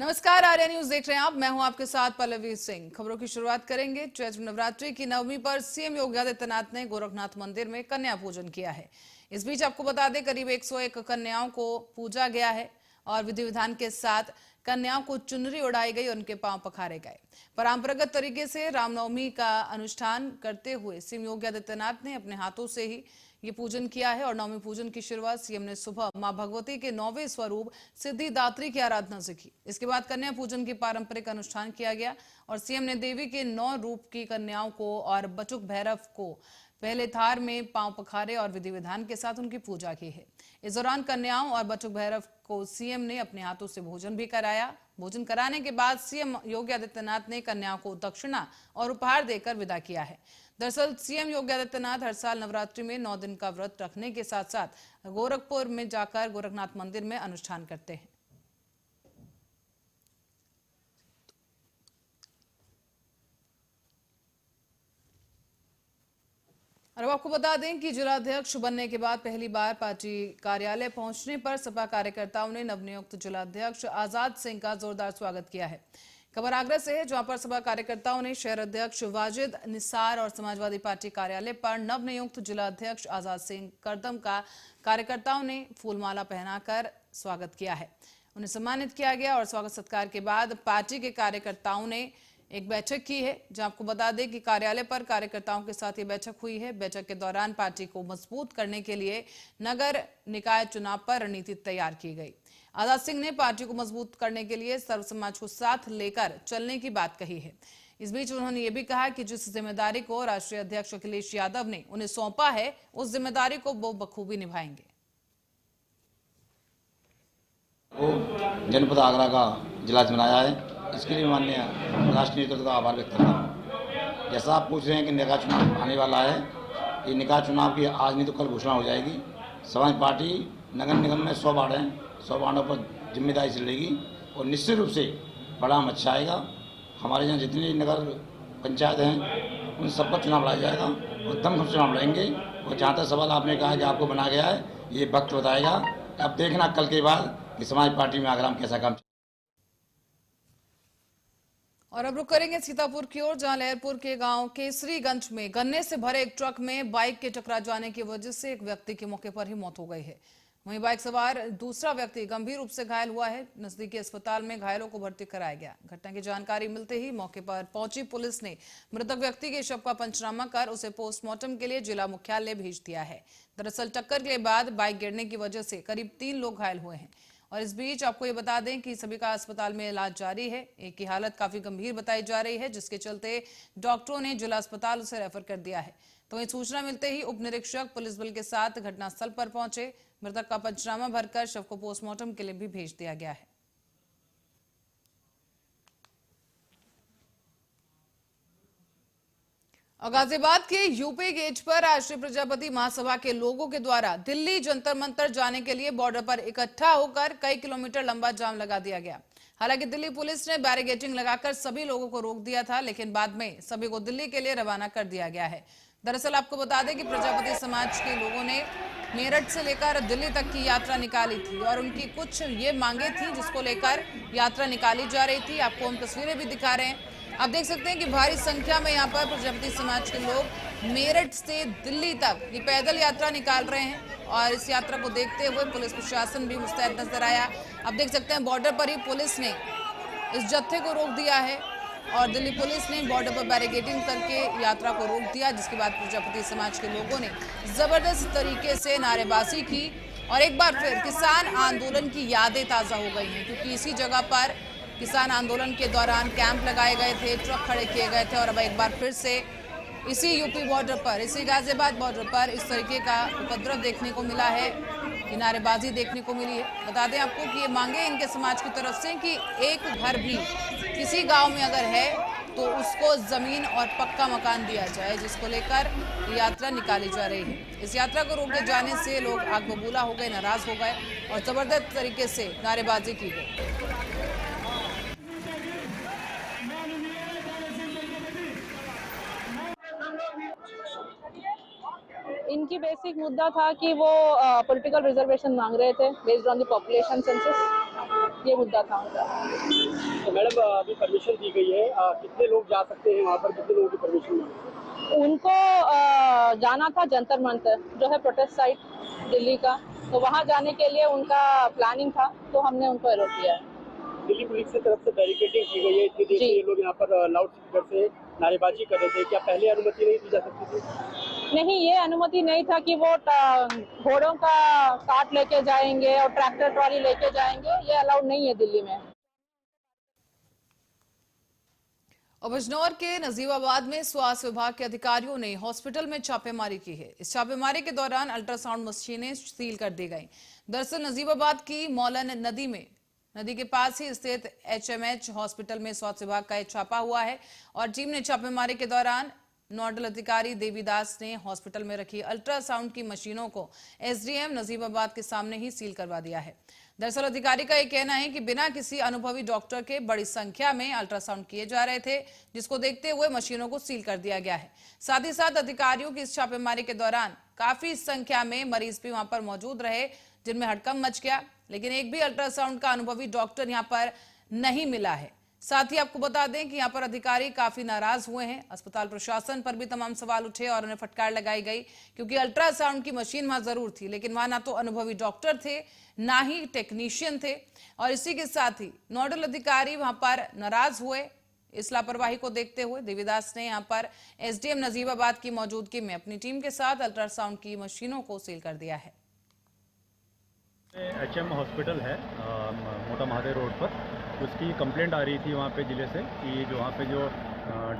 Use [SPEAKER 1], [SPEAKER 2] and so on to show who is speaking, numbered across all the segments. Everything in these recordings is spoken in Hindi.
[SPEAKER 1] नमस्कार, आर्या न्यूज देख रहे हैं आप। मैं हूं आपके साथ पल्लवी सिंह। खबरों की शुरुआत करेंगे। चैत्र नवरात्रि की नवमी पर सीएम योगी आदित्यनाथ ने गोरखनाथ मंदिर में कन्या पूजन किया है। इस बीच आपको बता दें, करीब 101 कन्याओं को पूजा गया है और विधि विधान के साथ कन्याओं को चुनरी उड़ाई गई और उनके पांव पखारे गए। परंपरागत तरीके से रामनवमी का अनुष्ठान करते हुए सीएम योगी आदित्यनाथ ने अपने हाथों से ही ये पूजन किया है और नवमी पूजन की शुरुआत सीएम ने सुबह मां भगवती के 9वें स्वरूप सिद्धिदात्री की आराधना से की। इसके बाद कन्या पूजन की पारंपरिक अनुष्ठान किया गया और सीएम ने देवी के 9 रूप की कन्याओं को और बचुक भैरव को पहले थार में पांव पखारे और विधि विधान के साथ उनकी पूजा की है। इस दौरान कन्याओं और बचुक भैरव को सीएम ने अपने हाथों से भोजन भी कराया। भोजन कराने के बाद सीएम योगी आदित्यनाथ ने कन्याओं को दक्षिणा और उपहार देकर विदा किया है। दरअसल सीएम योगी आदित्यनाथ हर साल नवरात्रि में 9 दिन का व्रत रखने के साथ साथ गोरखपुर में जाकर गोरखनाथ मंदिर में अनुष्ठान करते हैं। और अब आपको बता दें कि जिलाध्यक्ष बनने के बाद पहली बार पार्टी कार्यालय पहुंचने पर सपा कार्यकर्ताओं ने नवनियुक्त जिलाध्यक्ष आजाद सिंह का जोरदार स्वागत किया है। खबर आगरा से है, जहां पर सपा कार्यकर्ताओं ने शहर अध्यक्ष वाजिद निसार और समाजवादी पार्टी कार्यालय पर नवनियुक्त जिलाध्यक्ष आजाद सिंह करदम का कार्यकर्ताओं ने फूलमाला पहनाकर स्वागत किया है। उन्हें सम्मानित किया गया और स्वागत सत्कार के बाद पार्टी के कार्यकर्ताओं ने एक बैठक की है, जहां आपको बता दें कि कार्यालय पर कार्यकर्ताओं के साथ ये बैठक हुई है। बैठक के दौरान पार्टी को मजबूत करने के लिए नगर निकाय चुनाव पर रणनीति तैयार की गई। आजाद सिंह ने पार्टी को मजबूत करने के लिए सर्व समाज को साथ लेकर चलने की बात कही है। इस बीच उन्होंने ये भी कहा कि जिस जिम्मेदारी को राष्ट्रीय अध्यक्ष अखिलेश यादव ने उन्हें सौंपा है, उस जिम्मेदारी को वो बखूबी निभाएंगे।
[SPEAKER 2] जनपद आगरा का जिला बनाया है, इसके लिए माननीय राष्ट्रीय नेतृत्व का आभार व्यक्त करता हूँ। जैसा आप पूछ रहे हैं कि निकाय चुनाव आने वाला है, ये निकाय चुनाव की आज नहीं तो कल घोषणा हो जाएगी। समाज पार्टी नगर निगम में 100 वार्ड हैं, 100 वार्डों पर जिम्मेदारी चलेगी और निश्चित रूप से परिणाम अच्छा आएगा। हमारे यहाँ जितनी नगर पंचायत हैं उन सब पर चुनाव लड़ा जाएगा और दम से चुनाव लड़ेंगे। और जहाँ तक सवाल आपने कहा कि आपको बना गया है, ये वक्त बताएगा। अब देखना कल के बाद कि समाज पार्टी में आगरा में कैसा काम।
[SPEAKER 1] और अब रुक करेंगे सीतापुर की ओर, जहां लहरपुर के गांव केसरीगंज में गन्ने से भरे एक ट्रक में बाइक के टकरा जाने की वजह से एक व्यक्ति की मौके पर ही मौत हो गई है। वहीं बाइक सवार दूसरा व्यक्ति गंभीर रूप से घायल हुआ है। नजदीकी अस्पताल में घायलों को भर्ती कराया गया। घटना की जानकारी मिलते ही मौके पर पहुंची पुलिस ने मृतक व्यक्ति के शव का पंचनामा कर उसे पोस्टमार्टम के लिए जिला मुख्यालय भेज दिया है। दरअसल टक्कर के बाद बाइक गिरने की वजह से करीब 3 लोग घायल हुए हैं। और इस बीच आपको ये बता दें कि सभी का अस्पताल में इलाज जारी है। एक की हालत काफी गंभीर बताई जा रही है, जिसके चलते डॉक्टरों ने जिला अस्पताल उसे रेफर कर दिया है। तो वहीं सूचना मिलते ही उप निरीक्षक पुलिस बल के साथ घटनास्थल पर पहुंचे। मृतक का पंचनामा भरकर शव को पोस्टमार्टम के लिए भी भेज दिया गया है। गाजियाबाद के यूपी गेट पर राष्ट्रीय प्रजापति महासभा के लोगों के द्वारा दिल्ली जंतर मंतर जाने के लिए बॉर्डर पर इकट्ठा होकर कई किलोमीटर लंबा जाम लगा दिया गया। हालांकि दिल्ली पुलिस ने बैरिकेडिंग लगाकर सभी लोगों को रोक दिया था, लेकिन बाद में सभी को दिल्ली के लिए रवाना कर दिया गया है। दरअसल आपको बता दें कि प्रजापति समाज के लोगों ने मेरठ से लेकर दिल्ली तक की यात्रा निकाली थी और उनकी कुछ ये मांगे थी जिसको लेकर यात्रा निकाली जा रही थी। आपको हम तस्वीरें भी दिखा रहे हैं। आप देख सकते हैं कि भारी संख्या में यहाँ पर प्रजापति समाज के लोग मेरठ से दिल्ली तक ये पैदल यात्रा निकाल रहे हैं और इस यात्रा को देखते हुए पुलिस प्रशासन भी मुस्तैद नजर आया। आप देख सकते हैं बॉर्डर पर ही पुलिस ने इस जत्थे को रोक दिया है और दिल्ली पुलिस ने बॉर्डर पर बैरिकेडिंग करके यात्रा को रोक दिया, जिसके बाद प्रजापति समाज के लोगों ने जबरदस्त तरीके से नारेबाजी की और एक बार फिर किसान आंदोलन की यादें ताजा हो गई हैं, क्योंकि इसी जगह पर किसान आंदोलन के दौरान कैंप लगाए गए थे, ट्रक खड़े किए गए थे और अब एक बार फिर से इसी यूपी बॉर्डर पर, इसी गाजियाबाद बॉर्डर पर इस तरीके का उपद्रव देखने को मिला है, नारेबाजी देखने को मिली है। बता दें आपको कि ये मांगे इनके समाज की तरफ से कि एक घर भी किसी गांव में अगर है तो उसको जमीन और पक्का मकान दिया जाए, जिसको लेकर यात्रा निकाली जा रही है। इस यात्रा को रोके जाने से लोग आग बबूला हो गए, नाराज हो गए और जबरदस्त तरीके से नारेबाजी की गई।
[SPEAKER 3] इनकी बेसिक मुद्दा था कि वो पॉलिटिकल रिजर्वेशन मांग रहे थे based on the population census. ये मुद्दा था उनका।
[SPEAKER 4] तो मैडम अभी परमिशन दी गई है, कितने लोग जा सकते हैं वहाँ पर, कितने लोगों की परमिशन मिली?
[SPEAKER 3] उनको जाना था जंतर मंतर जो है प्रोटेस्ट साइट दिल्ली का, तो वहाँ जाने के लिए उनका प्लानिंग था, तो हमने उनको अलो किया है।
[SPEAKER 4] दिल्ली पुलिस की तरफ से बैरिकेडिंग की गई है, इतनी देर से ये लोग यहाँ पर लाउड स्पीकर से नारेबाजी कर रहे थे, क्या पहले अनुमति नहीं दी जा सकती थी?
[SPEAKER 3] नहीं, ये अनुमति नहीं था कि वो घोड़ों का कार्ट लेके जाएंगे और ट्रैक्टर ट्रॉली लेके जाएंगे, ये अलाउड नहीं है दिल्ली में।
[SPEAKER 1] और बिजनौर के नजीबाबाद में स्वास्थ्य विभाग के अधिकारियों ने हॉस्पिटल में छापेमारी की है। इस छापेमारी के दौरान अल्ट्रासाउंड मशीनें सील कर दी गईं। दरअसल नजीबाबाद की मौलन नदी के पास ही स्थित एचएमएच हॉस्पिटल में स्वास्थ्य विभाग का एक छापा हुआ है और टीम ने छापेमारी के दौरान नोडल अधिकारी देवीदास ने हॉस्पिटल में रखी अल्ट्रासाउंड की मशीनों को एसडीएम नजीबाबाद के सामने ही सील करवा दिया है। दरअसल अधिकारी का यह कहना है कि बिना किसी अनुभवी डॉक्टर के बड़ी संख्या में अल्ट्रासाउंड किए जा रहे थे, जिसको देखते हुए मशीनों को सील कर दिया गया है। साथ ही साथ अधिकारियों की इस छापेमारी के दौरान काफी संख्या में मरीज भी वहां पर मौजूद रहे, जिनमें हड़कंप मच गया, लेकिन एक भी अल्ट्रासाउंड का अनुभवी डॉक्टर यहाँ पर नहीं मिला है। साथ ही आपको बता दें कि यहाँ पर अधिकारी काफी नाराज हुए हैं। अस्पताल प्रशासन पर भी तमाम सवाल उठे और उन्हें फटकार लगाई गई, क्योंकि अल्ट्रासाउंड की मशीन वहां जरूर थी, लेकिन वहां ना तो अनुभवी डॉक्टर थे, ना ही टेक्नीशियन थे। और इसी के साथ ही नोडल अधिकारी वहां पर नाराज हुए। इस लापरवाही को देखते हुए देवीदास ने यहाँ पर एसडीएम नजीबाबाद की मौजूदगी में अपनी टीम के साथ अल्ट्रासाउंड की मशीनों को सील कर दिया है।
[SPEAKER 5] एचएम हॉस्पिटल है मोटा महादेव रोड पर, उसकी कंप्लेंट आ रही थी वहाँ पे ज़िले से कि जो वहाँ पे जो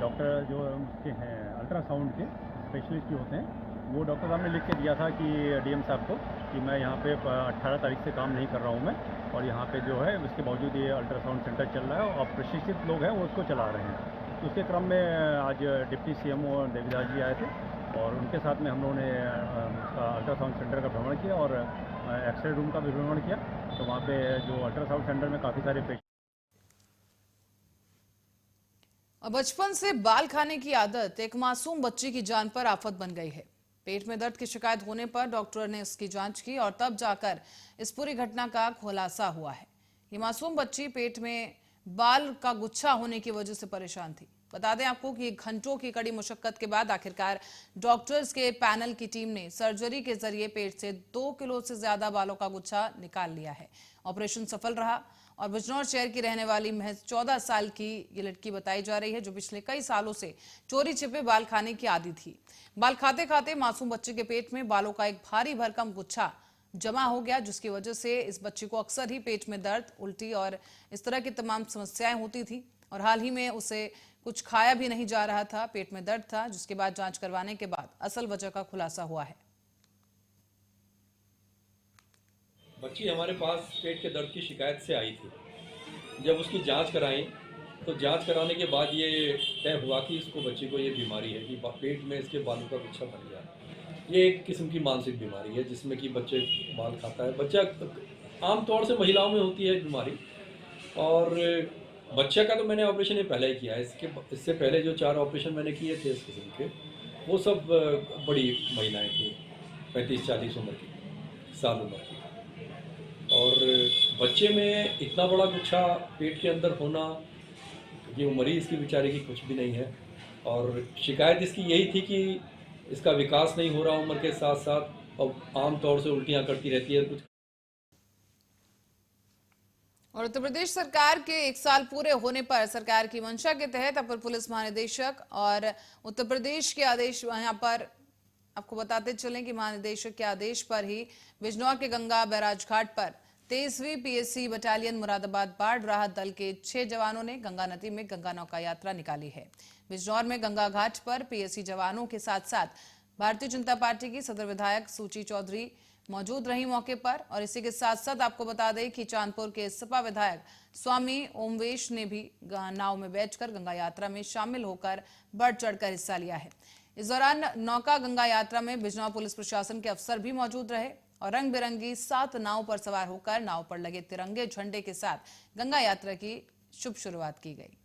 [SPEAKER 5] डॉक्टर जो उसके हैं अल्ट्रासाउंड के स्पेशलिस्ट जो होते हैं, वो डॉक्टर साहब ने लिख के दिया था कि डीएम साहब को कि मैं यहाँ पे 18 तारीख से काम नहीं कर रहा हूँ मैं, और यहाँ पे जो है उसके बावजूद ये अल्ट्रासाउंड सेंटर चल रहा है और प्रशिक्षित लोग हैं वो उसको चला रहे हैं। तो उसके क्रम में आज डिप्टी सीएमओ देवीदास जी आए थे और उनके साथ में हम लोगों ने अल्ट्रासाउंड सेंटर का भ्रमण किया और एक्सरे रूम का भी भ्रमण किया। तो वहाँ पे जो अल्ट्रासाउंड सेंटर में काफ़ी सारे पेशेंट।
[SPEAKER 1] बचपन से बाल खाने की आदत एक मासूम बच्ची की जान पर आफत बन गई है। पेट में दर्द की शिकायत होने पर डॉक्टर ने इसकी जांच की और तब जाकर इस पूरी घटना का खुलासा हुआ है। ये मासूम बच्ची पेट में बाल का गुच्छा होने की वजह से परेशान थी। बता दें आपको कि घंटों की कड़ी मुशक्कत के बाद आखिरकार डॉक्टर्स के पैनल की टीम ने सर्जरी के जरिए पेट से 2 किलो से ज्यादा बालों का गुच्छा निकाल लिया है। ऑपरेशन सफल रहा और बिजनौर शहर की रहने वाली महज 14 साल की ये लड़की बताई जा रही है, जो पिछले कई सालों से चोरी छिपे बाल खाने की आदी थी। बाल खाते खाते मासूम बच्चे के पेट में बालों का एक भारी भरकम गुच्छा जमा हो गया, जिसकी वजह से इस बच्ची को अक्सर ही पेट में दर्द, उल्टी और इस तरह की तमाम समस्याएं होती थी। और हाल ही में उसे कुछ खाया भी नहीं जा रहा था, पेट में दर्द था, जिसके बाद जांच करवाने के बाद असल वजह का खुलासा हुआ है।
[SPEAKER 6] बच्ची हमारे पास पेट के दर्द की शिकायत से आई थी। जब उसकी जांच कराई तो जांच कराने के बाद ये तय हुआ कि इसको बच्ची को ये बीमारी है कि पेट में इसके बालों का गुच्छा बन गया। ये एक किस्म की मानसिक बीमारी है जिसमें कि बच्चे बाल खाता है। बच्चा आमतौर से महिलाओं में होती है बीमारी, और बच्चे का तो मैंने ऑपरेशन ये पहले ही किया है। इससे पहले जो 4 ऑपरेशन मैंने किए थे इस किस्म के, वो सब बड़ी महिलाएं थी, 35-40 उम्र की, साल उम्र की। और बच्चे में इतना बड़ा गुच्छा पेट के अंदर होना, ये मरीज़ की बेचारे की कुछ भी नहीं है। और शिकायत इसकी यही थी कि इसका विकास नहीं हो रहा उम्र के साथ साथ, और आमतौर से उल्टियाँ करती रहती है कुछ।
[SPEAKER 1] और उत्तर प्रदेश सरकार के 1 साल पूरे होने पर सरकार की मंशा के तहत अपर पुलिस महानिदेशक और उत्तर प्रदेश के आदेश, यहाँ पर आपको बताते चलें कि महानिदेशक के आदेश पर ही बिजनौर के गंगा बैराज घाट पर 23वीं पीएसी बटालियन मुरादाबाद बाढ़ राहत दल के 6 जवानों ने गंगा नदी में गंगा नौका यात्रा निकाली है। बिजनौर में गंगा घाट पर पीएसी जवानों के साथ साथ भारतीय जनता पार्टी की सदर विधायक सूची चौधरी मौजूद रही मौके पर। और इसी के साथ साथ आपको बता दें कि चांदपुर के सपा विधायक स्वामी ओमवेश ने भी नाव में बैठकर गंगा यात्रा में शामिल होकर बढ़ चढ़कर हिस्सा लिया है। इस दौरान नौका गंगा यात्रा में बिजनौर पुलिस प्रशासन के अफसर भी मौजूद रहे और रंग बिरंगी 7 नाव पर सवार होकर नाव पर लगे तिरंगे झंडे के साथ गंगा यात्रा की शुभ शुरुआत की गई।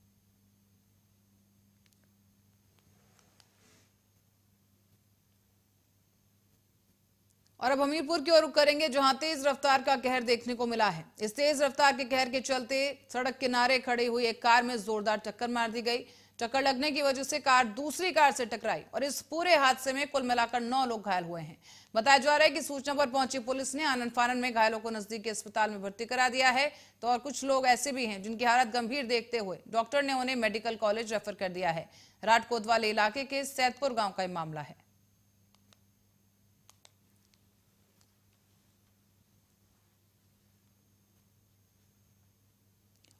[SPEAKER 1] और अब हमीरपुर की ओर रुख करेंगे, जहां तेज रफ्तार का कहर देखने को मिला है। इस तेज रफ्तार के कहर के चलते सड़क किनारे खड़ी हुई एक कार में जोरदार टक्कर मार दी गई। टक्कर लगने की वजह से कार दूसरी कार से टकराई और इस पूरे हादसे में कुल मिलाकर 9 लोग घायल हुए हैं। बताया जा रहा है कि सूचना पर पहुंची पुलिस ने आनन फानन में घायलों को नजदीकी अस्पताल में भर्ती करा दिया है। तो और कुछ लोग ऐसे भी हैं जिनकी हालत गंभीर देखते हुए डॉक्टर ने उन्हें मेडिकल कॉलेज रेफर कर दिया है। राट कोतवाली इलाके के सैदपुर गांव का यह मामला है।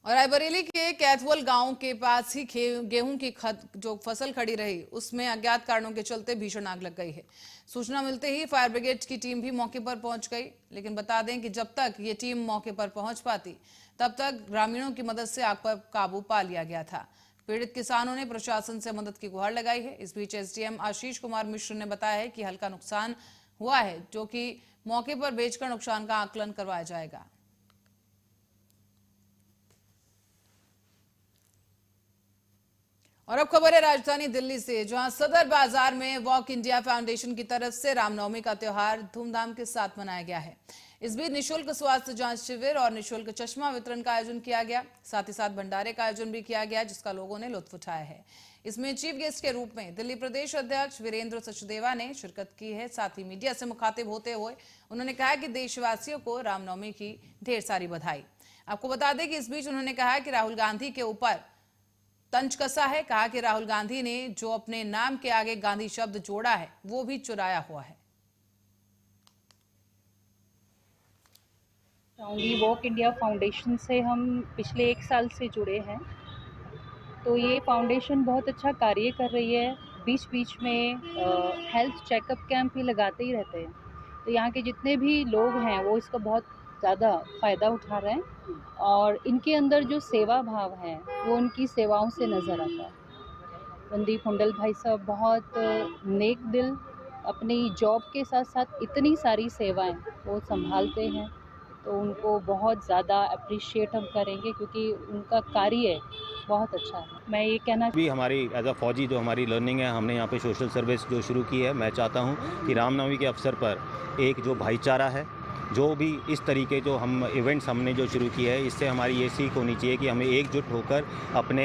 [SPEAKER 1] और रायबरेली के कैथवल गांव के पास ही गेहूं की जो फसल खड़ी रही, उसमें अज्ञात कारणों के चलते भीषण आग लग गई है। सूचना मिलते ही फायर ब्रिगेड की टीम भी मौके पर पहुंच गई, लेकिन बता दें कि जब तक ये टीम मौके पर पहुंच पाती तब तक ग्रामीणों की मदद से आग पर काबू पा लिया गया था। पीड़ित किसानों ने प्रशासन से मदद की गुहार लगाई है। इस बीच एसडीएम आशीष कुमार मिश्र ने बताया है कि हल्का नुकसान हुआ है, जो कि मौके पर बेचकर नुकसान का आकलन करवाया जाएगा। और अब खबर है राजधानी दिल्ली से, जहां सदर बाजार में वॉक इंडिया फाउंडेशन की तरफ से रामनवमी का त्योहार धूमधाम के साथ मनाया गया है। इस बीच निशुल्क स्वास्थ्य जांच शिविर और निशुल्क चश्मा वितरण का आयोजन किया गया। साथ ही साथ भंडारे का आयोजन भी किया गया, जिसका लोगों ने लुत्फ उठाया है। इसमें चीफ गेस्ट के रूप में दिल्ली प्रदेश अध्यक्ष वीरेंद्र सचदेवा ने शिरकत की है। साथ ही मीडिया से मुखातिब होते हुए उन्होंने कहा कि देशवासियों को रामनवमी की ढेर सारी बधाई। आपको बता दें कि इस बीच उन्होंने कहा कि राहुल गांधी के ऊपर तंज कसा है। कहा कि राहुल गांधी ने जो अपने नाम के आगे गांधी शब्द जोड़ा है, वो भी चुराया हुआ है।
[SPEAKER 7] वॉक इंडिया फाउंडेशन से हम पिछले 1 साल से जुड़े हैं, तो ये फाउंडेशन बहुत अच्छा कार्य कर रही है। बीच बीच में हेल्थ चेकअप कैंप भी लगाते ही रहते हैं, तो यहाँ के जितने भी लोग हैं वो इसका बहुत ज़्यादा फ़ायदा उठा रहे हैं और इनके अंदर जो सेवा भाव है वो उनकी सेवाओं से नज़र आता है। रणदीप हुंडल भाई साहब बहुत नेक दिल, अपनी जॉब के साथ साथ इतनी सारी सेवाएं वो संभालते हैं, तो उनको बहुत ज़्यादा अप्रिशिएट हम करेंगे क्योंकि उनका कार्य बहुत अच्छा है। मैं ये कहना
[SPEAKER 5] भी हमारी एज अ फौजी जो हमारी लर्निंग है, हमने यहाँ पे सोशल सर्विस जो शुरू की है, मैं चाहता हूँ कि रामनवमी के अवसर पर एक जो भाईचारा है, जो भी इस तरीके जो हम इवेंट्स हमने जो शुरू किए हैं, इससे हमारी ये सीख होनी चाहिए कि हमें एकजुट होकर अपने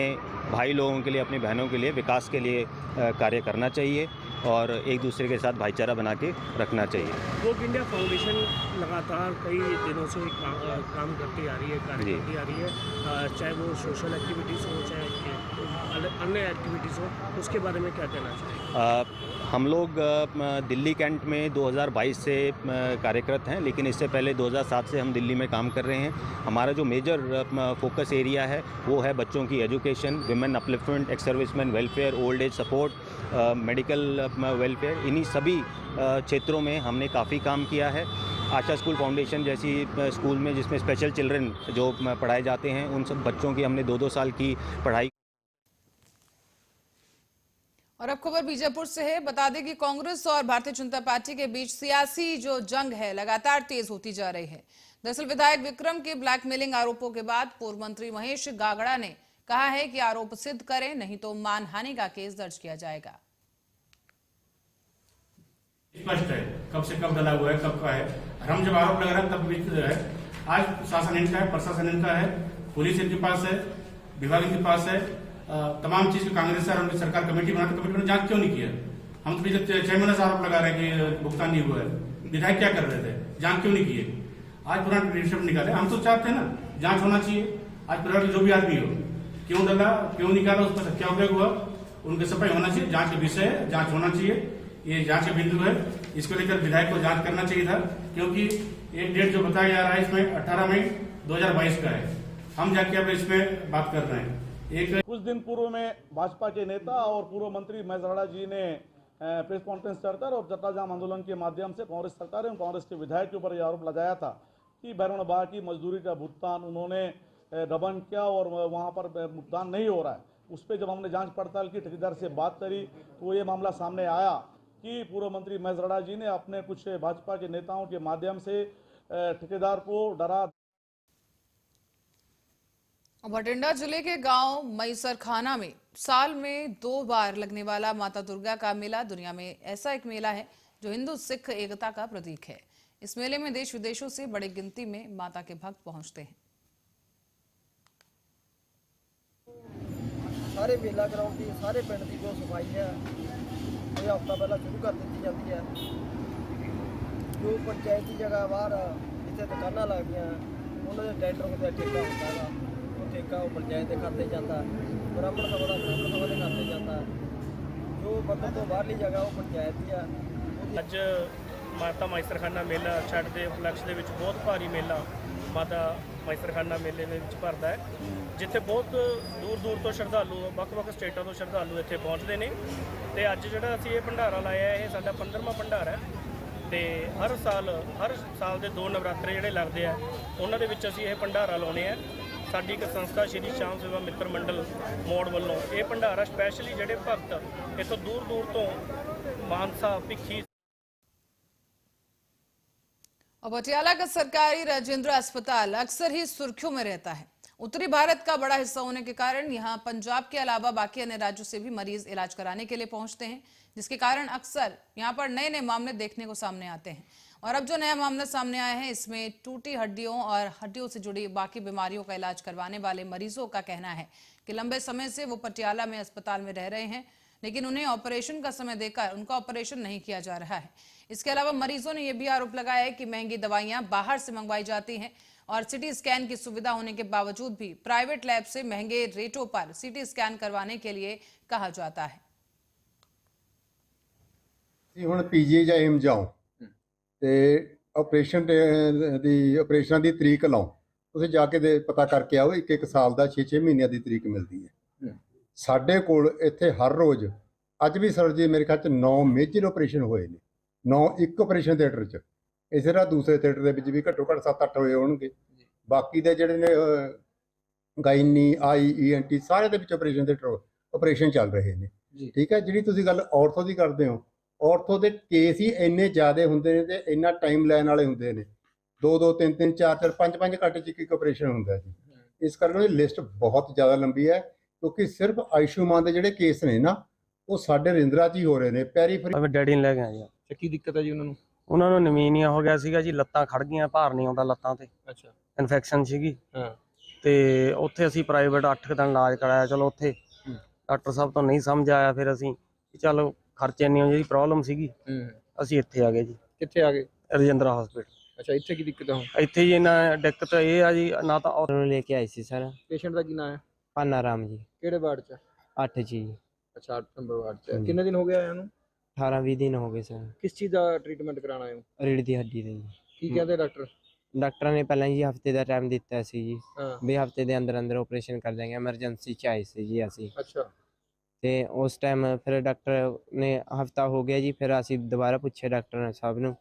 [SPEAKER 5] भाई लोगों के लिए, अपनी बहनों के लिए, विकास के लिए कार्य करना चाहिए और एक दूसरे के साथ भाईचारा बना के रखना चाहिए।
[SPEAKER 8] वॉक इंडिया फाउंडेशन लगातार कई दिनों से काम करती आ रही है, कार्य करती आ रही है, चाहे वो सोशल एक्टिविटीज़ हो, चाहे अन्य एक्टिविटीज़ हो, उसके बारे में क्या कहना चाहिए?
[SPEAKER 5] हम लोग दिल्ली कैंट में 2022 से कार्यरत हैं, लेकिन इससे पहले 2007 से हम दिल्ली में काम कर रहे हैं। हमारा जो मेजर फोकस एरिया है वो है बच्चों की education, women upliftment, ex serviceman welfare, old age support, medical welfare. इन्हीं सभी क्षेत्रों में हमने काफ़ी काम किया है। आशा स्कूल फाउंडेशन जैसी स्कूल में जिसमें स्पेशल चिल्ड्रन जो पढ़ाए जाते हैं, उन सब बच्चों की हमने 2-2 साल की पढ़ाई।
[SPEAKER 1] और अब खबर बीजापुर से है। बता दें कि कांग्रेस और भारतीय जनता पार्टी के बीच सियासी जो जंग है लगातार तेज होती जा रही है। दरअसल विधायक विक्रम के ब्लैकमेलिंग आरोपों के बाद पूर्व मंत्री महेश गागड़ा ने कहा है कि आरोप सिद्ध करें, नहीं तो मानहानि का केस दर्ज किया जाएगा।
[SPEAKER 8] स्पष्ट है कब से कब डला हुआ है, कब का है। हम जब आरोप लगा रहे हैं तब भी है। आज शासन इनका है, प्रशासन इनका है, पुलिस इनके पास है, विभाग इनके पास है, तमाम चीज की कांग्रेस और सरकार कमेटी बनाते, कमेटी ने जांच क्यों नहीं किया? हम तो पिछले 6 महीने से आरोप लगा रहे हैं कि भुगतान नहीं हुआ है। विधायक क्या कर रहे थे? जांच क्यों नहीं किए? आज पुराना रिपोर्ट निकाले। हम तो चाहते हैं ना जांच होना चाहिए। आज परिवार जो भी आदमी हो, क्यों डला, क्यों निकाला, उस पर क्या उपयोग हुआ, उनके सफाई होना चाहिए। जांच का विषय है, जांच होना चाहिए, ये जांच का बिंदु है। इसको लेकर विधायक को जांच करना चाहिए था, क्योंकि एक डेट जो बताया जा रहा है इसमें 18 मई 2022 का है। हम जाके अब इसमें बात कर रहे हैं।
[SPEAKER 9] कुछ दिन पूर्व में भाजपा के नेता और पूर्व मंत्री महेश गागड़ा जी ने प्रेस कॉन्फ्रेंस करकर और चक्का जाम आंदोलन के माध्यम से कांग्रेस सरकार एवं कांग्रेस के विधायक के ऊपर यह आरोप लगाया था कि भैरवनाथ बाबा की मजदूरी का भुगतान उन्होंने दमन किया और वहां पर भुगतान नहीं हो रहा है। उस पर जब हमने जांच पड़ताल की, ठेकेदार से बात करी, तो ये मामला सामने आया कि पूर्व मंत्री महेश गागड़ा जी ने अपने कुछ भाजपा के नेताओं के माध्यम से ठेकेदार को डरा।
[SPEAKER 1] भटिंडा जिले के गांव मैसरखाना में साल में 2 बार लगने वाला माता दुर्गा का मेला दुनिया में ऐसा एक मेला है जो हिंदू सिख एकता का प्रतीक है। इस मेले में देश विदेशों से बड़ी गिनती में माता के भक्त पहुंचते हैं।
[SPEAKER 10] सारे मेला ग्राउंड की सारे पिंड की जो सफाई है वो हफ्ता पहला शुरू कर दी जाती है। जो पंचायती जगह बाहर इतने दुकाना लगदियां उन्होंने टेंडर का ठेका होता है, वो ठेका वो पंचायत के खाते जाता है, ब्राह्मण सभा का ब्राह्मण सभा के खाते जाता है। जो बंदर तो बाहरली जगह वो पंचायत ही है।
[SPEAKER 11] ਅੱਜ ਮਾਤਾ ਮਾਈਸਰਖਾਨਾ ਮੇਲਾ ਛੱਡ ਦੇ ਉਪਲਕਸ਼ ਦੇ ਵਿੱਚ ਬਹੁਤ ਭਾਰੀ ਮੇਲਾ ਮਾਤਾ ਮਾਈਸਰਖਾਨਾ ਮੇਲੇ ਦੇ ਵਿੱਚ ਭਰਦਾ ਹੈ, ਜਿੱਥੇ ਬਹੁਤ ਦੂਰ ਦੂਰ ਤੋਂ ਸ਼ਰਧਾਲੂ ਵੱਖ-ਵੱਖ ਸਟੇਟਾਂ ਤੋਂ ਸ਼ਰਧਾਲੂ ਇੱਥੇ ਪਹੁੰਚਦੇ ਨੇ। ਤੇ ਅੱਜ ਜਿਹੜਾ ਅਸੀਂ ਇਹ ਭੰਡਾਰਾ ਲਾਇਆ ਇਹ ਸਾਡਾ 15ਵਾਂ ਭੰਡਾਰਾ ਹੈ ਤੇ ਹਰ ਸਾਲ ਦੇ 2 ਨਵਰਾਤਰੇ ਜਿਹੜੇ ਲੱਗਦੇ ਆ ਉਹਨਾਂ ਦੇ ਵਿੱਚ ਅਸੀਂ ਇਹ ਭੰਡਾਰਾ ਲਾਉਣੇ ਆ। ਸਾਡੀ ਇੱਕ ਸੰਸਥਾ ਸ਼੍ਰੀ ਸ਼ਾਮ ਸੇਵਾ ਮਿੱਤਰ ਮੰਡਲ ਮੋੜ ਵੱਲੋਂ ਇਹ ਭੰਡਾਰਾ ਸਪੈਸ਼ਲੀ ਜਿਹੜੇ ਭਗਤ ਇੱਥੋਂ ਦੂਰ ਦੂਰ ਤੋਂ ਮਾਨਸਾ ਭਿੱਖੀ
[SPEAKER 1] और पटियाला का सरकारी राजेंद्र अस्पताल अक्सर ही सुर्खियों में रहता है। उत्तरी भारत का बड़ा हिस्सा होने के कारण यहां पंजाब के अलावा बाकी अन्य राज्यों से भी मरीज इलाज कराने के लिए पहुंचते हैं, जिसके कारण अक्सर यहां पर नए नए मामले देखने को सामने आते हैं। और अब जो नया मामला सामने आया है इसमें टूटी हड्डियों और हड्डियों से जुड़ी बाकी बीमारियों का इलाज करवाने वाले मरीजों का कहना है कि लंबे समय से वो पटियाला में अस्पताल में रह रहे हैं, लेकिन उन्हें ऑपरेशन का समय देकर उनका ऑपरेशन नहीं किया जा रहा है। इसके अलावा मरीजों ने यह भी आरोप लगाया है कि महंगी दवाइयां बाहर से मंगवाई जाती हैं और सिटी स्कैन की सुविधा होने के बावजूद भी प्राइवेट लैब से महंगे रेटों पर सिटी स्कैन करवाने के लिए कहा जाता है।
[SPEAKER 12] ਹੁਣ ਪੀਜੀ ਜਾਂ ਐਮ ਜਾਓ ਤੇ ਆਪਰੇਸ਼ਨਾਂ ਦੀ ਤਰੀਕ ਲਾਓ, ਤੁਸੀਂ ਜਾ ਕੇ ਪਤਾ ਕਰਕੇ ਆਓ। ਇੱਕ ਸਾਲ ਦਾ 6 ਮਹੀਨਿਆਂ ਦੀ ਤਰੀਕ ਮਿਲਦੀ ਹੈ। ਸਾਡੇ ਕੋਲ ਇੱਥੇ ਹਰ ਰੋਜ਼ ਅੱਜ ਵੀ ਸਰ ਜੀ ਮੇਰੇ ਖਿਆਲ 'ਚ 9 ਮੇਜਰ ਆਪਰੇਸ਼ਨ ਹੋਏ ਨੇ, 9 ਇੱਕ ਆਪਰੇਸ਼ਨ ਥੀਏਟਰ 'ਚ। ਇਸੇ ਤਰ੍ਹਾਂ ਦੂਸਰੇ ਥੀਏਟਰ ਦੇ ਵਿੱਚ ਵੀ ਘੱਟੋ ਘੱਟ 7-8 ਹੋਏ ਹੋਣਗੇ। ਬਾਕੀ ਦੇ ਜਿਹੜੇ ਨੇ ਗਾਇਨੀ ENT ਸਾਰੇ ਦੇ ਵਿੱਚ ਆਪਰੇਸ਼ਨ ਚੱਲ ਰਹੇ ਨੇ। ਠੀਕ ਹੈ, ਜਿਹੜੀ ਤੁਸੀਂ ਗੱਲ ਔਰਥੋ ਦੀ ਕਰਦੇ ਹੋ, ਔਰਥੋ ਦੇ ਕੇਸ ਹੀ ਇੰਨੇ ਜ਼ਿਆਦਾ ਹੁੰਦੇ ਨੇ ਤੇ ਇੰਨਾ ਟਾਈਮ ਲੈਣ ਵਾਲੇ ਹੁੰਦੇ ਨੇ। 2-2 3-3 4-4 5-5 ਘੰਟੇ 'ਚ ਇੱਕ ਆਪਰੇਸ਼ਨ ਹੁੰਦਾ ਜੀ। ਇਸ ਕਰਕੇ ਲਿਸਟ ਬਹੁਤ ਜ਼ਿਆਦਾ ਲੰਬੀ ਹੈ, ਕਿਉਂਕਿ ਸਿਰਫ ਆਯੁਸ਼ਮਾਨ ਦੇ ਜਿਹੜੇ ਕੇਸ ਨੇ ਨਾ ਉਹ ਸਾਡੇ ਰਿੰਦਰਾ 'ਚ ਹੀ ਹੋ ਰਹੇ ਨੇ। ਪੈਰੀਫਰੀ
[SPEAKER 13] ਡੈਡੀ ਨੇ ਲੈ ਕੇ ਆਇਆ ਜੀ।
[SPEAKER 4] ਕੀ ਦਿੱਕਤ ਹੈ ਜੀ ਉਹਨਾਂ ਨੂੰ?
[SPEAKER 13] ਉਹਨਾਂ ਨੂੰ ਨਿਮੋਨੀਆ ਹੋ ਗਿਆ ਸੀਗਾ ਜੀ, ਲੱਤਾਂ ਖੜ ਗਈਆਂ, ਭਾਰ ਨਹੀਂ ਆਉਂਦਾ ਲੱਤਾਂ ਤੇ।
[SPEAKER 4] ਅੱਛਾ,
[SPEAKER 13] ਇਨਫੈਕਸ਼ਨ ਸੀਗੀ।
[SPEAKER 4] ਹਾਂ,
[SPEAKER 13] ਤੇ ਉੱਥੇ ਅਸੀਂ ਪ੍ਰਾਈਵੇਟ 8 ਦਿਨ ਇਲਾਜ ਕਰਾਇਆ। ਚਲੋ ਉੱਥੇ ਡਾਕਟਰ ਸਾਹਿਬ ਤੋਂ ਨਹੀਂ ਸਮਝ ਆਇਆ, ਫਿਰ ਅਸੀਂ ਚਲੋ ਖਰਚੇ ਇੰਨੀ ਜਿਹੜੀ ਪ੍ਰੋਬਲਮ ਸੀਗੀ ਅਸੀਂ ਇੱਥੇ ਆ ਗਏ ਜੀ।
[SPEAKER 4] ਕਿੱਥੇ ਆ ਗਏ?
[SPEAKER 13] ਰਜਿੰਦਰਾ ਹਸਪੀਟਲ।
[SPEAKER 4] ਅੱਛਾ, ਇੱਥੇ ਕੀ ਦਿੱਕਤ ਹੈ?
[SPEAKER 13] ਇੱਥੇ ਜੀ ਇਹਨਾਂ ਦਿੱਕਤ ਇਹ ਆ ਜੀ, ਨਾ ਤਾਂ ਉਹਨੂੰ ਲੈ ਕੇ ਆਏ ਸੀ ਸਰ।
[SPEAKER 4] ਪੇਸ਼ੈਂਟ ਦਾ ਕੀ ਨਾਮ ਹੈ?
[SPEAKER 13] ਪਾਨਾ ਰਾਮ ਜੀ।
[SPEAKER 4] ਕਿਹੜੇ ਵਾਰਡ 'ਚ?
[SPEAKER 13] 8 ਜੀ।
[SPEAKER 4] ਅੱਛਾ, 8 ਨੰਬਰ ਵਾਰਡ 'ਚ। ਕਿੰਨੇ ਦਿਨ ਹੋ ਗਏ ਆਇਆ ਨੂੰ?
[SPEAKER 13] 18-20 ਦਿਨ ਹੋ ਗਏ ਸਰ।
[SPEAKER 4] ਕਿਸ ਚੀਜ਼ ਦਾ ਟ੍ਰੀਟਮੈਂਟ ਕਰਾਉਣਾ ਹੈ?
[SPEAKER 13] ਰੀੜ ਦੀ ਹੱਡੀ ਦੇ ਜੀ।
[SPEAKER 4] ਕੀ ਕਹਿੰਦੇ ਡਾਕਟਰ?
[SPEAKER 13] ਡਾਕਟਰਾਂ ਨੇ ਪਹਿਲਾਂ ਜੀ ਹਫਤੇ ਦਾ ਟਾਈਮ ਦਿੱਤਾ ਸੀ ਜੀ,
[SPEAKER 4] ਹਾਂ,
[SPEAKER 13] ਵੀ ਹਫਤੇ ਦੇ ਅੰਦਰ ਅੰਦਰ ਆਪਰੇਸ਼ਨ ਕਰ ਦੇंगे। ਐਮਰਜੈਂਸੀ 'ਚ ਆਏ ਸੀ ਜੀ ਅਸੀਂ।
[SPEAKER 4] ਅੱਛਾ,
[SPEAKER 13] ਤੇ ਉਸ ਟਾਈਮ ਫਿਰ ਡਾਕਟਰ ਨੇ ਹਫਤਾ ਹੋ ਗਿਆ ਜੀ, ਫਿਰ ਅਸੀਂ ਦੁਬਾਰਾ ਪੁੱਛਿਆ ਡਾਕਟਰ ਸਾਹਿਬ ਨੂੰ,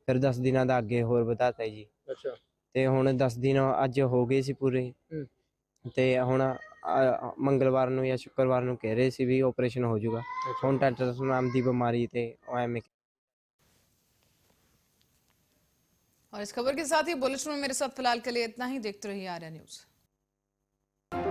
[SPEAKER 13] ਫਿਰ 10 ਦਿਨਾਂ ਦਾ ਅੱਗੇ ਹੋਰ ਵਧਾਤਾ ਜੀ।
[SPEAKER 4] ਅੱਛਾ,
[SPEAKER 13] ਤੇ ਹੁਣ 10 ਦਿਨ ਅੱਜ ਹੋ ਗਏ ਸੀ ਪੂਰੇ। ਤੇ ਹੁਣ ਮੰਗਲਵਾਰ ਨੂੰ ਜਾਂ ਸ਼ੁੱਕਰਵਾਰ ਨੂੰ ਕਹਿ ਰਹੇ ਸੀ ਵੀ ਆਪਰੇਸ਼ਨ ਹੋ ਜਾਊਗਾ। ਹੁਣ ਟੈਟਨਸ ਨਾਮ ਦੀ ਬਿਮਾਰੀ ਤੇ ਐਵੇਂ।
[SPEAKER 1] और इस खबर के साथ ही बुलेटिन में मेरे साथ फिलहाल के लिए इतना ही। देखते रहिए आर्या न्यूज।